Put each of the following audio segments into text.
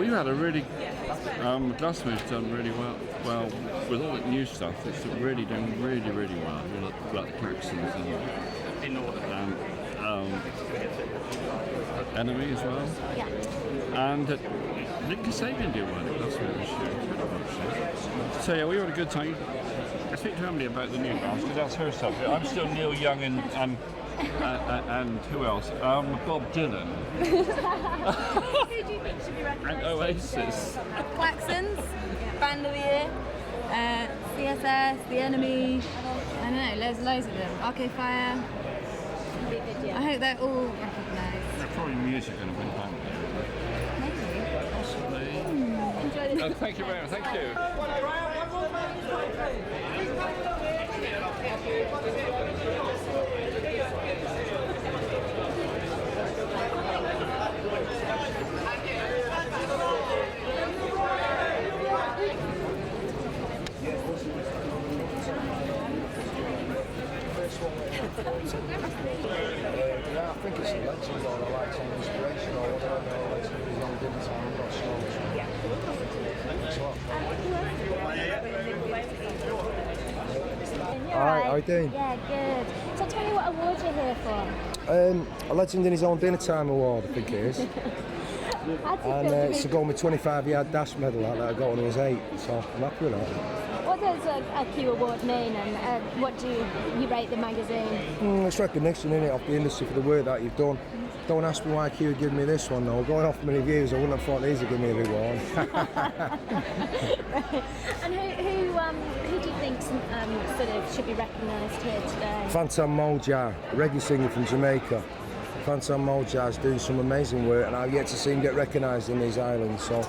we've had a really Glastonbury's done really well with all the new stuff. It's really doing really well. You know, like the Claxons and Enemy as well. Yeah. And Nick Kasabian did well at Glastonbury this year. Incredible, actually. So yeah, we had a good time. I speak to Emily about the new bands because that's her stuff. I'm still Neil Young and who else? Bob Dylan. Who do you think should be recognised? And Oasis. Claxons, Band of the Year, CSS, The Enemy, I don't know, loads of them. Arcade Fire. I hope they're all recognised. They're probably music and a win time. Possibly. Enjoy this. Thank you very much. Thank you. I think it's a legend or a light on inspiration or whatever. It's long dinner time, I'm not sure. Hi, how you doing? Yeah, good. So tell me what award you're here for. A legend in his own dinner time award, I think it is. How do you And feel to it's be- to go on my 25-yard dash medal that I got when I was 8, so I'm happy with that. What does a Q award mean, and what do you rate the magazine? It's recognition, innit, of the industry for the work that you've done. Don't ask me why Q would give me this one though. Going off many views, I wouldn't have thought these would give me a big one. And who do you think sort of should be recognised here today? Phantom Moja, reggae singer from Jamaica. Phantom Moja is doing some amazing work and I've yet to see him get recognised in these islands, so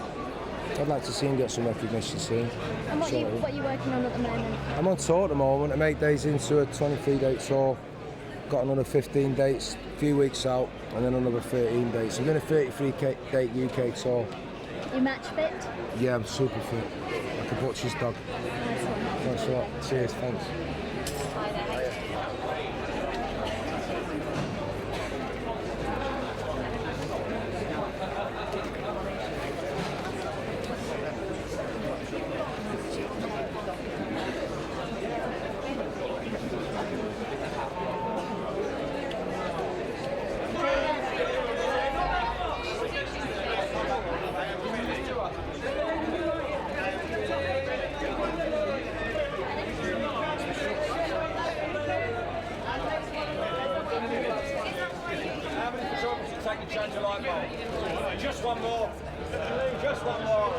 I'd like to see him get some recognition soon. And what are you working on at the moment? I'm on tour at the moment. I'm 8 days into a 23-date tour. Got another 15 dates, a few weeks out, and then another 13 dates. I'm doing a 33-date UK tour. You match fit? Yeah, I'm super fit. Like a butcher's dog. Nice one. Thanks a lot. Cheers, thanks. Hi there. Change the light bulb. Just one more. Just one more.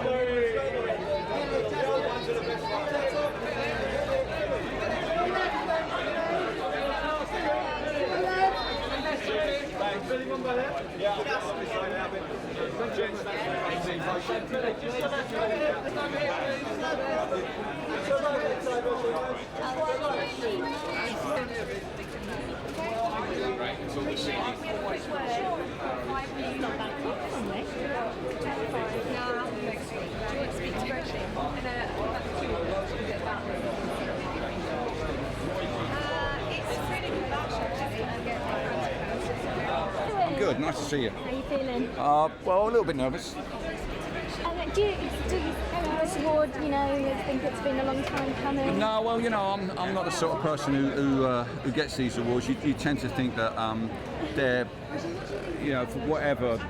Good, nice to see you. How are you feeling? Well, a little bit nervous. Do you this award, you think it's been a long time coming? No, well, I'm not the sort of person who gets these awards. You tend to think that they're, for whatever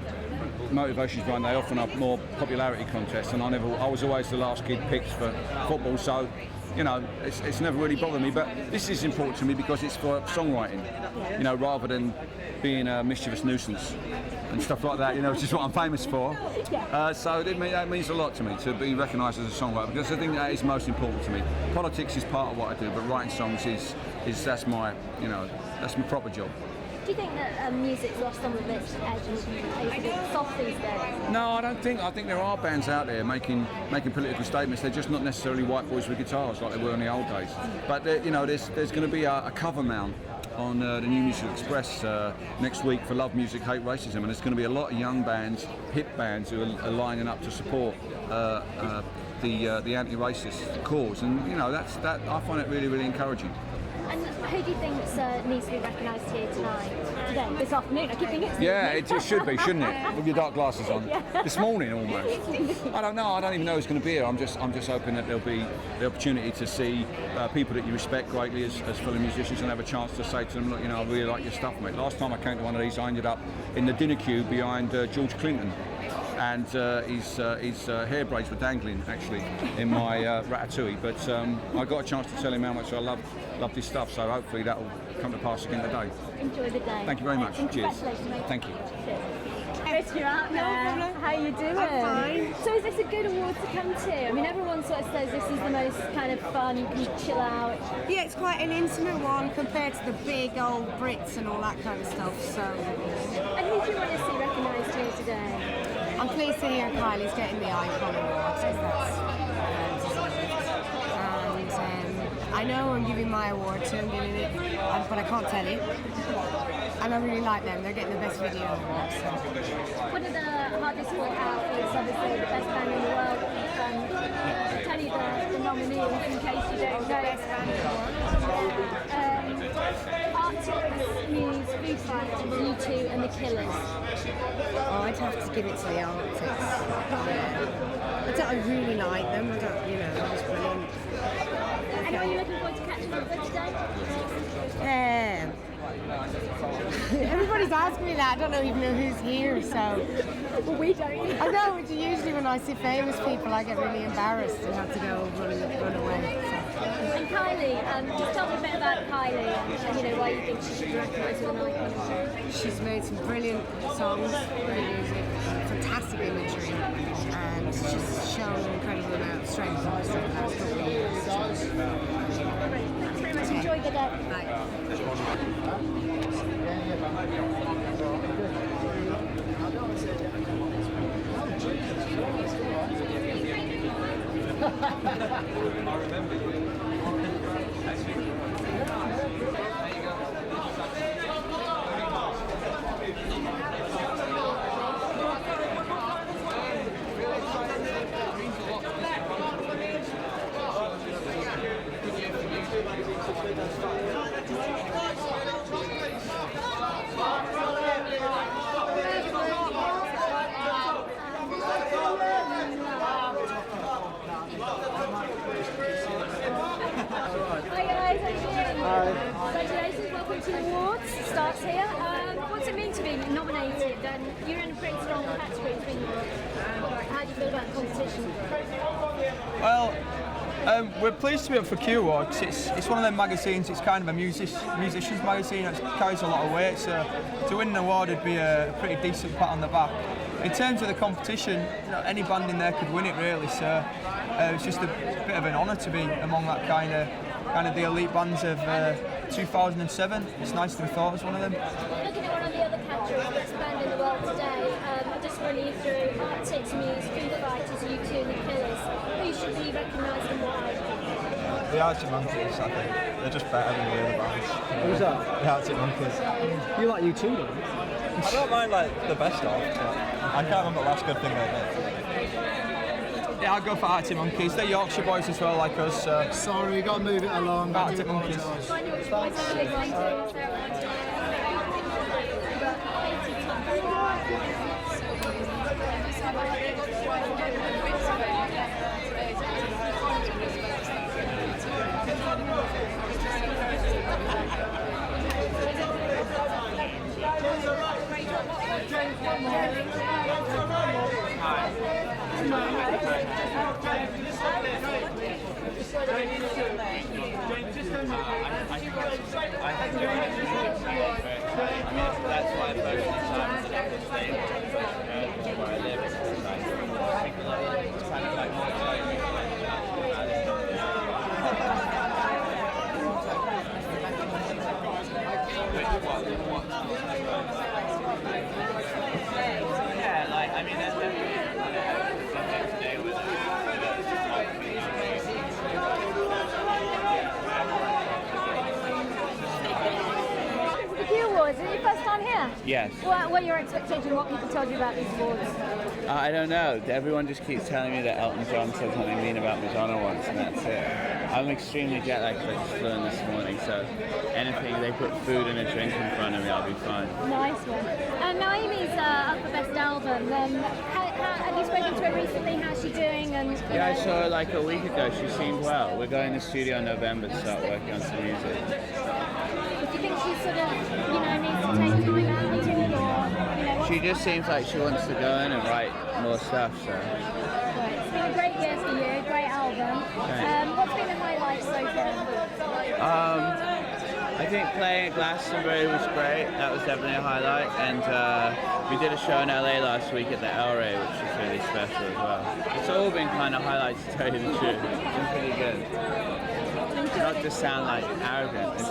motivations behind, they often have more popularity contests, and I was always the last kid picked for football, so it's never really bothered me. But this is important to me because it's for songwriting, rather than being a mischievous nuisance and stuff like that, which is what I'm famous for. So that means a lot to me, to be recognised as a songwriter, because I think that is most important to me. Politics is part of what I do, but writing songs is that's my proper job. Do you think that music's lost some of its edge and is a bit soft these days? No, I don't think. I think there are bands out there making political statements. They're just not necessarily white boys with guitars like they were in the old days. But there's going to be a cover mount on the New Musical Express next week for Love Music, Hate Racism, and there's going to be a lot of young bands, hip bands, who are lining up to support the anti-racist cause, and that I find it really, really encouraging. And Who do you think needs to be recognised here tonight? Today? This afternoon? I keep thinking it's Yeah, it should be, shouldn't it? With your dark glasses on. This morning, almost. I don't know. I don't even know who's going to be here. I'm just hoping that there'll be the opportunity to see people that you respect greatly as fellow musicians and have a chance to say to them, look, you know, I really like your stuff, mate. Last time I came to one of these, I ended up in the dinner queue behind George Clinton. And his hair braids were dangling, actually, in my Ratatouille. But I got a chance to tell him how much I loved his stuff. So hopefully that will come to pass again today. Enjoy the day. Thank you very much. And Cheers. congratulations, mate. Thank you. Chris, you're out there. How you doing? I'm fine. So is this a good award to come to? I mean, everyone sort of says this is the most kind of fun, you can chill out. Yeah, it's quite an intimate one compared to the big old Brits and all that kind of stuff. So And who do you want to see recognised here today? I'm pleased to hear Kylie's getting the Icon Award because that's and I know I'm giving my award to, I'm giving it, but I can't tell you. And I really like them. They're getting the best video award. So. One of the hardest work out is obviously the best band in the world. Tell you the nominees in case you don't know. Best band in the world. Arctic, Muse, Foo Fighters, U2 and The Killers. Oh, I'd have to give it to the Arctics. Yeah. I really like them. I don't, you know, they're just brilliant. And are you looking forward to catching up with today? Everybody's asking me that. I don't even know who's here, so. Well, we don't. I know, usually when I see famous people, I get really embarrassed and have to go run away. So. And Kylie, just tell me a bit about Kylie and you know why you think she should be recognised with an icon. She's made some brilliant songs, brilliant music, fantastic imagery, and she's shown an incredible amount of strength in the last couple of years. Thanks very much. Enjoy the day. Bye. Hi guys, how are you doing? Congratulations, welcome to the awards. Starts here. What's it mean to be nominated? And you're in a pretty strong category, it's been how do you feel about the competition? Well, we're pleased to be up for Q Awards. It's one of them magazines. It's kind of a musician's magazine. It carries a lot of weight. So to win an award would be a pretty decent pat on the back. In terms of the competition, you know, any band in there could win it really. So it's just a bit of an honour to be among that kind of the elite bands of 2007. It's nice to be thought as one of them. Looking at one of the other categories, best band in the world today, just running you through Arctic, Muse, Foo Fighters, U2 and The Killers. Who should be recognised and why? The Arctic Monkeys, I think. They're just better than the other bands. Who's that? The Arctic Monkeys. You like U2 though? I don't mind like the best of, but I can't remember the last good thing they did. Yeah, I'll go for Arctic Monkeys. They're Yorkshire boys as well, like us. Sorry, we've got to move it along. Arctic Monkeys. Find out which boys are listening to. That's why most of the time it's where I live. It's kind of like yeah, like I mean, there's The Q Awards, is it your first time here? Yeah. Yes. What are your expectations? What people told you about these awards? I don't know. Everyone just keeps telling me that Elton John said something mean about Madonna once, and that's it. I'm extremely jet lagged because I just flew in this morning, so anything they put food and a drink in front of me, I'll be fine. Nice one. Naomi's up for Best Album. Have you spoken to her recently? How's she doing? And Yeah, I saw her like a week ago. She seemed well. We're going to the studio in November to start working on some music. Do you think she sort of, needs to take time out at all, or She just seems like she wants to go in and write more stuff, so. It's been a great year for you, great album. What's been the highlight so far? I think playing at Glastonbury was great. That was definitely a highlight. And we did a show in LA last week at the El Rey, which was really special as well. It's all been kind of highlights, to tell you the truth. It's been pretty good. Not to sound like arrogant, it's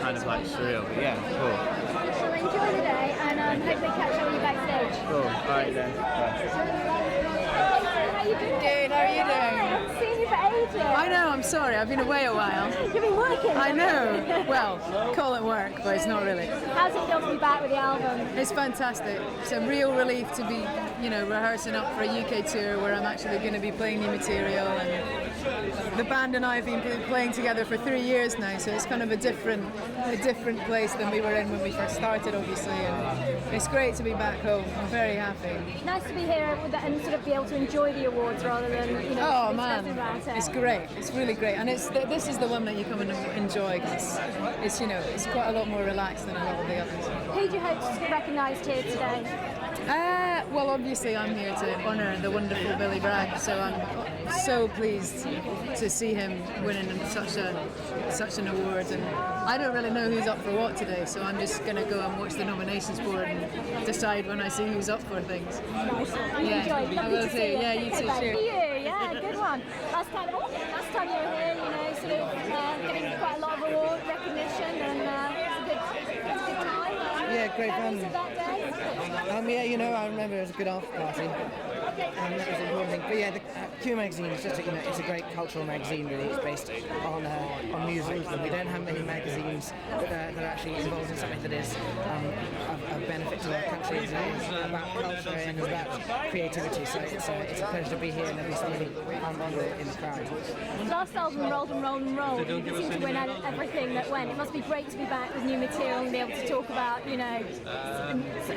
kind of like surreal. But yeah, cool. Well, enjoy the day, and hopefully catch up with you backstage. Cool. All right then. How you doing? Good, how are you doing? Hi, I haven't seen you for ages. I know, I'm sorry, I've been away a while. You've been working. I know. Well, call it work, but it's not really. How's it feel to be back with the album? It's fantastic. It's a real relief to be, rehearsing up for a UK tour where I'm actually going to be playing new material, and the band and I have been playing together for 3 years now, so it's kind of a different place than we were in when we first started, obviously, and it's great to be back home. I'm very happy. Nice to be here and sort of be able to enjoy the awards rather than, Oh man, stressing about it. it's great. It's really great, and this is the one that you come and enjoy because it's quite a lot more relaxed than a lot of the others. Who do you hope to be recognised here today? Well, obviously I'm here to honour the wonderful Billy Bragg, so I'm so pleased to see him winning such an award. And I don't really know who's up for what today, so I'm just going to go and watch the nominations board and decide when I see who's up for things. Nice. Yeah, Enjoy. I Lovely will to too. see you. Yeah, you too. Thank Cheers. you. Yeah, good one. Last time you were here, sort of getting quite a lot of award recognition, and it's a good time. Yeah, great fun. Memories of that day? I remember it was a good after party. That was an important thing. But yeah, the Q magazine is just it's a great cultural magazine. Really, it's based on music, and we don't have many magazines that are actually involved in something that is of benefit to our country. It's about culture and it's about creativity. So it's a pleasure to be here, and there's something fun in the crowd. Last album, Rolled and Rolled and Rolled. You seem to win everything that went. It must be great to be back with new material and be able to talk about, a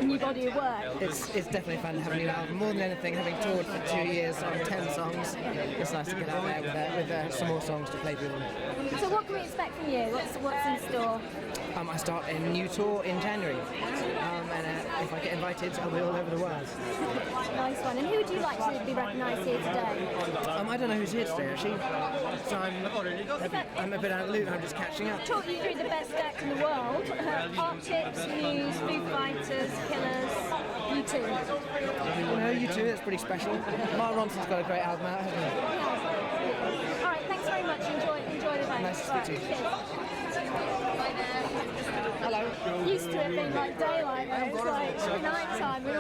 new body of work. It's definitely fun to have a new album. More than anything, having toured for 2 years on 10 songs, it's nice to get out there with some more songs to play through them. So what can we expect from you? What's in store? I start a new tour in January, and if I get invited, I'll be all over the world. Nice one. And who would you like to be recognised here today? I don't know who's here today actually, so I'm a bit out of the loop. I'm just catching up. Talk you through the best act in the world. Arctics, Muse, Foo Fighters, Killers, U2. U2, that's pretty special. Mark Ronson's got a great album out, hasn't he? All right, thanks very much. Enjoy the event. Nice to speak to you. Hello. Used to it being like daylight, though. It's like night time. Yeah.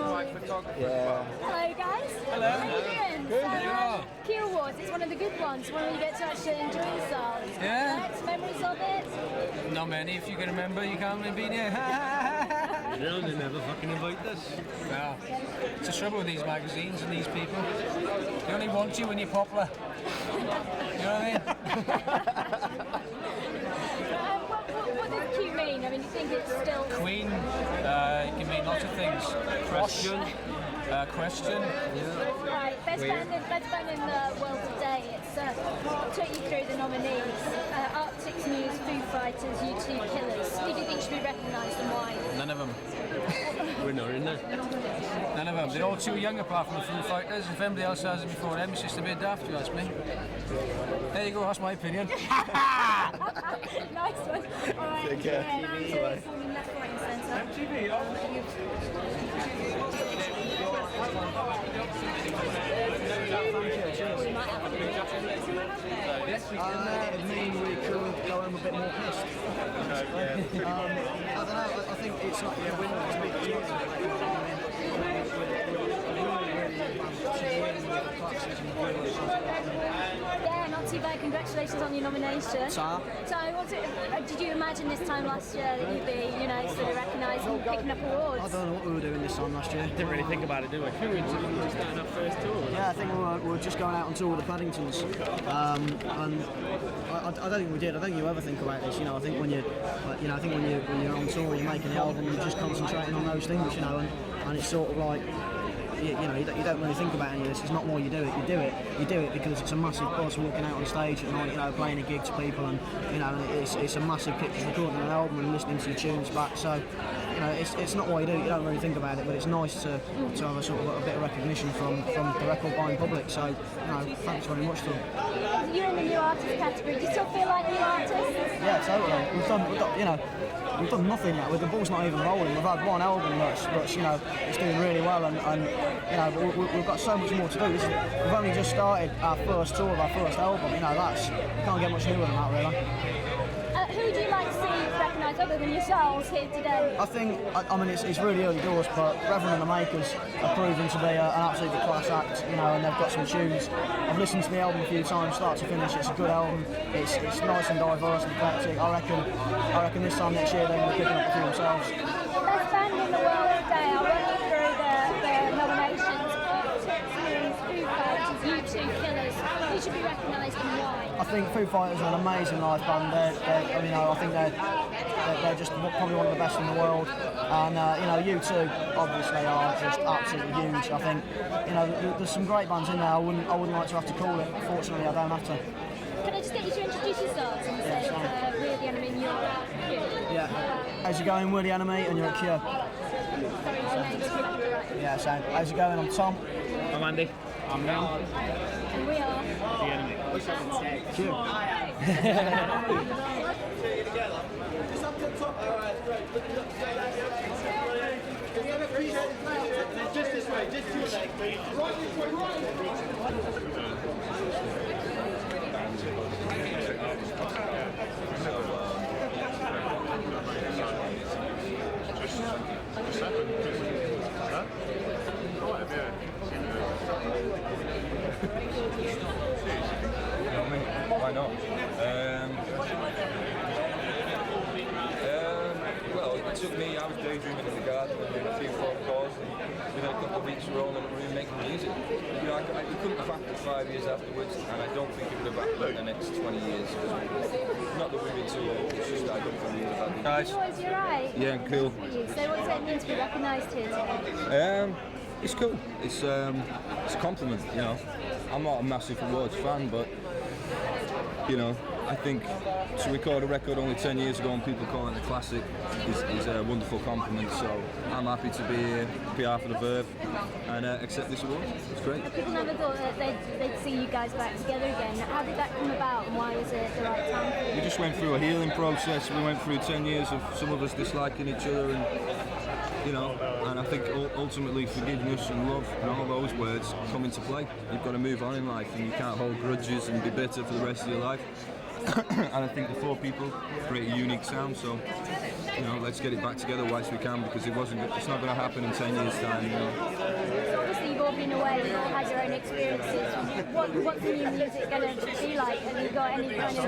Hello, guys. Hello. How you doing? Good, Q Awards, it's one of the good ones, one where you get to actually enjoy yourself. Yeah. Memories of it? Not many, if you can remember, you can't have been here. No, they never fucking invite us. Well, it's the trouble with these magazines and these people. They only want you when you're popular. You know what I mean? What does Q mean? I mean, do you think it's still... Queen, it can mean lots of things. Question. Question. Right, best band in the world today. It's took you through the nominees: Arctics, Muse, Foo Fighters, U2, Killers. Who do you think should be recognised and why? None of them. We're not in there. None of them. They're all too young apart from the Foo Fighters. If anybody else has it before them, it's just a bit daft, if you ask me. There you go, that's my opinion. Nice one. All right. Take care. Left, right and centre. It mean we could go home a bit more pissed. I don't know, I think it's not the winner, it's Yeah, not too too bad. Congratulations on your nomination. So, did you imagine this time last year that you'd be, sort of recognised and picking up awards? I don't know what we were doing this time last year. Didn't really think about it, do we? We were just starting our first tour. Yeah, I think we were just going out on tour with the Paddingtons, and I don't think we did. I don't think you ever think about this. I think when you're on tour, you're making the album, you're just concentrating on those things, and it's sort of like. You don't really think about any of this. It's not why you do it. You do it because it's a massive buzz walking out on stage at night, playing a gig to people, and it's a massive kick just recording an album and listening to your tunes back. So, it's not why you do it. You don't really think about it, but it's nice to have a sort of a bit of recognition from the record buying public. So, thanks very much to them. You're in the new artist category. Do you still feel like new artists? Yeah, totally. We've done nothing yet. The ball's not even rolling. We've had one album that's it's doing really well, but we've got so much more to do. We've only just started our first tour of our first album. You can't get much newer than that, really. Who would you like to see recognised other than yourselves here today? I think, it's really early doors, but Reverend and the Makers are proving to be an absolutely class act, and they've got some tunes. I've listened to the album a few times, start to finish. It's a good album. It's nice and diverse and eclectic. I reckon this time next year they're going to be picking up a few themselves. Best band in the world today. I'll run you through the nominations. Arctic Monkeys, Foo Fighters, U2, Killers. Who should be recognised and why? I think Foo Fighters are an amazing live band. I think they're just probably one of the best in the world. And U2 obviously are just absolutely huge. I think there's some great bands in there. I wouldn't like to have to call it. Fortunately, I don't have to. Can I just get you to introduce yourselves and say we're the Enemy and you're Cure? Yeah. How's it going? We're the Enemy and you're at Cure. Sorry, your name's left or right? Yeah, so how's it going? I'm Tom. I'm Andy. I'm Mel. And we are the Enemy. Cure. Just this way, just to your leg, please. Right this way, right. Why not? Well, it took me, I was daydreaming in the garden and doing a few phone calls, and within a couple of weeks we were all in a room making music. I couldn't have happened 5 years afterwards, and I don't think it would have happened in the next 20 years. Not that we've been too old, it's just that I don't think we would have happened. Guys. You're right. Yeah, cool. So what does it mean to be recognised here today? It's cool. It's a compliment, I'm not a massive awards fan, but I think to record a record only 10 years ago and people calling it a classic is a wonderful compliment. So I'm happy to be here on behalf of the Verve and accept this award. It's great. People never thought that they'd see you guys back together again. How did that come about and why was it the right time for you? We just went through a healing process. We went through 10 years of some of us disliking each other and I think ultimately forgiveness and love and all those words come into play. You've got to move on in life and you can't hold grudges and be bitter for the rest of your life. And I think the four people create a unique sound, so let's get it back together whilst we can, because it's not going to happen in 10 years' time. So obviously you've all been away, you've all had your own experiences. What's the new music going to be like? Have you got any kind of...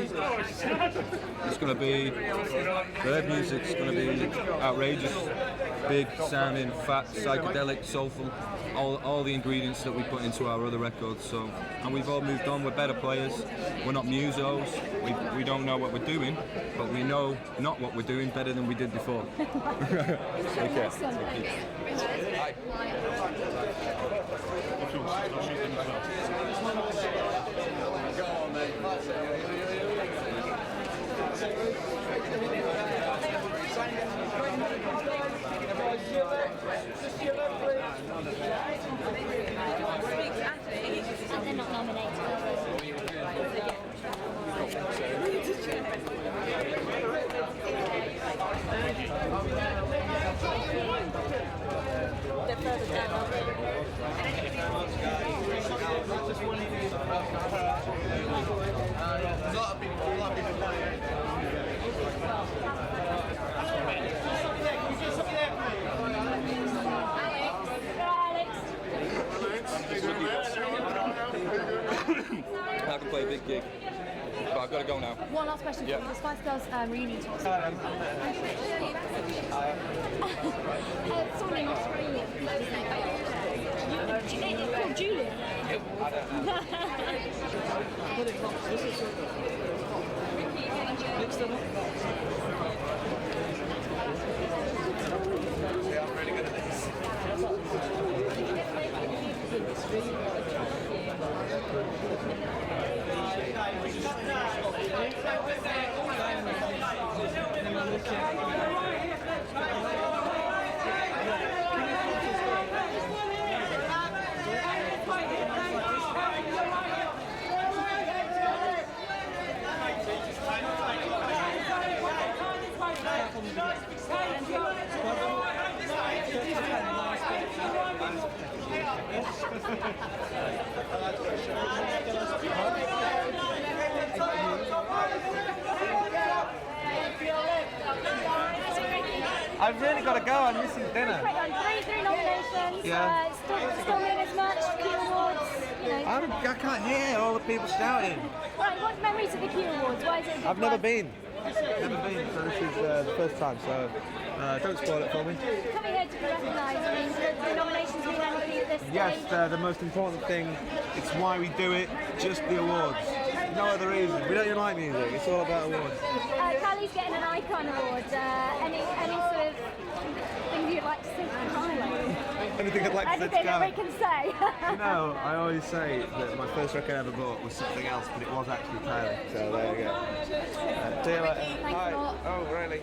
It's going to be, their music's going to be outrageous, big sounding, fat, psychedelic, soulful, all the ingredients that we put into our other records. So, and we've all moved on, we're better players, we're not musos, we don't know what we're doing, but we know not what we're doing better than we did before. Okay. Hi. Go on, mate. They're not nominated. They're further down. I can play a big gig. But I've got to go now. One last question for you. The Spice Girls reunion tour. Someone in Australia. It's called Julian. I'm really good at this. I've really got to go. I'm missing dinner. Three nominations. Yeah. Still mean as much. Q Awards. You know. I can't hear all the people shouting. Right. What memories of the Q Awards? Why is it a good I've never one? been. Never been. So this is the first time. So don't spoil it for me. Coming here to be recognised. I mean, the nominations mean anything at this stage? Yes, the most important thing. It's why we do it. Just the awards. No other reason. We don't even like music. It's all about awards. Callie's getting an Icon Award. Any sort of thing you'd like to say to Carly? Anything I'd like to say to Anything that Carly? we can say? No, I always say that my first record I ever bought was something else, but it was actually Tyler. So there you go. See you later. Thanks Bye. a lot. Oh, really?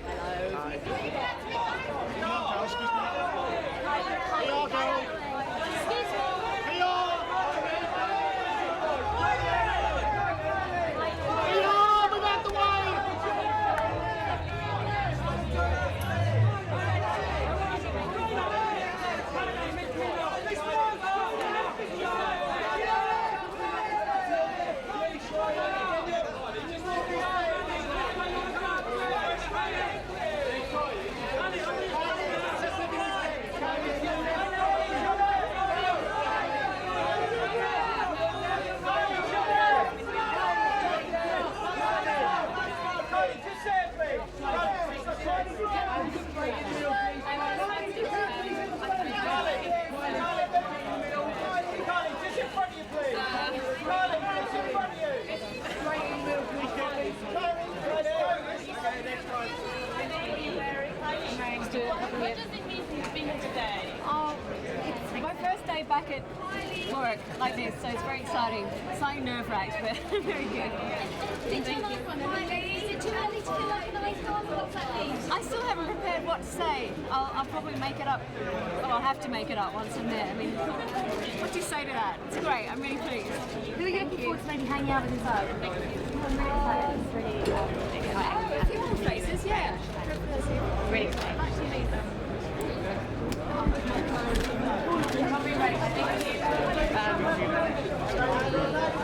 What does it mean to be here today? It's my first day back at work like this, so it's very exciting. Slightly nerve-wracked, but very good. Is it too early to feel like an icon? What's that mean? I still haven't prepared what to say. I'll probably make it up. Well, I'll have to make it up once I'm there. I mean, what do you say to that? It's great. I'm really pleased. Who are you looking forward to maybe hanging out with as well? A few more faces, yeah. Really exciting.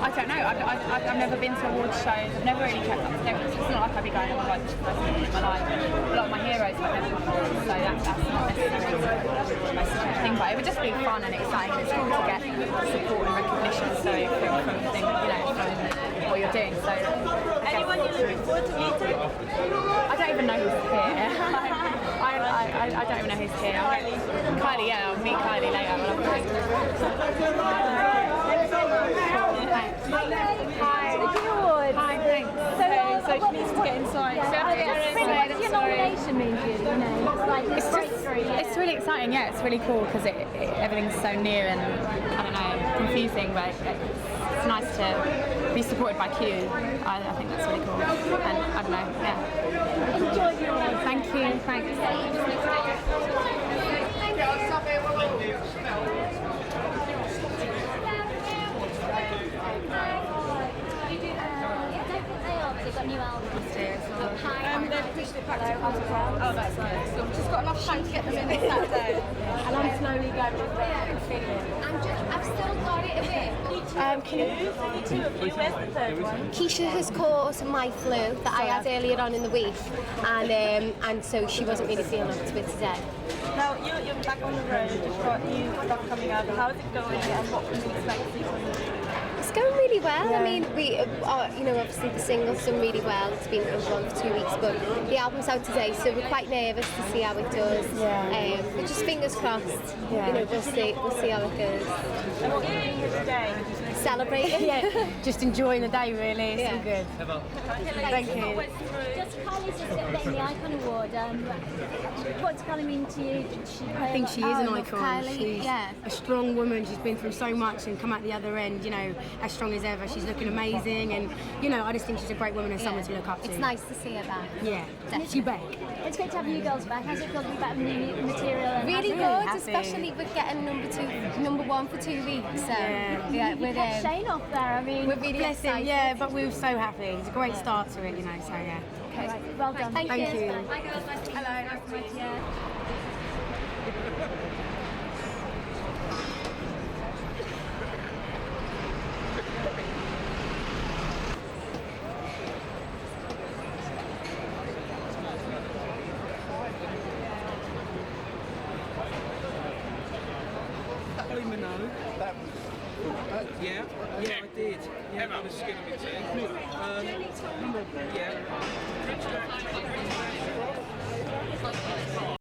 I don't know. I've never been to awards shows. I've never really kept up to date. It's not like I'd be going on like this first time in my life. A lot of my heroes I've never performed, so that's not necessarily the most thing. But it would just be fun and exciting. It's cool to get support and recognition. So from the thing, from what you're doing. So Anyone you're looking forward to meeting? I don't even know who's here. I don't even know who's here. Kylie, yeah, I'll meet Kylie later. We'll have a drink. Hi. The Q Awards. Hi, thanks. So she needs to get inside. What does your nomination mean to you? You know, it's like It's breakthrough. it's really exciting, yeah. It's really cool because everything's so new and I don't know, confusing, but it's nice to be supported by Q. I think that's really cool, and I don't know, yeah. Enjoy your award. Thank you, thanks. They've got new albums. They've pushed it back to oh, that's nice. So we've just got enough time to get them in this Saturday. And I'm slowly going with it. I've still got it a bit. Can you? Where's the third one? Keisha has caught my flu that I had earlier on in the week, and so she wasn't really feeling up to it today. Now you're back on the road. You've got new stuff coming out. How's it going? And what can we expect to see from you? It's going really really well. I mean, we, you know, obviously the single's done really well. It's been number one for 2 weeks, but the album's out today, so we're quite nervous to see how it does. But just fingers crossed. You know, we'll see how it goes. And what are you doing here today? Celebrating. Just enjoying the day, really. It's all good. Thank you. Just Kylie's just getting the Icon Award. What does Kylie mean to you? Did she I think she is an icon. Kylie, She's a strong woman. She's been through so much and come out the other end, you know, as strong as ever. She's looking amazing, and you know, I just think she's a great woman and someone to look up to. It's nice to see her back. Yeah, she's back. It's great to have you girls back. How's it feel to be back with new material? And Really how's it good, happy? especially with getting number one for 2 weeks. So Yeah, we're kept Shane off there. I mean, we're really Bless him, excited. yeah, but we were so happy. It's a great start to it, you know, so yeah. Okay, well done. Thank you. Hi girls, nice to meet you. Hello, nice to meet you. Kylie Minogue. Yeah, I did. Yeah, on the skin of my teeth. Yeah.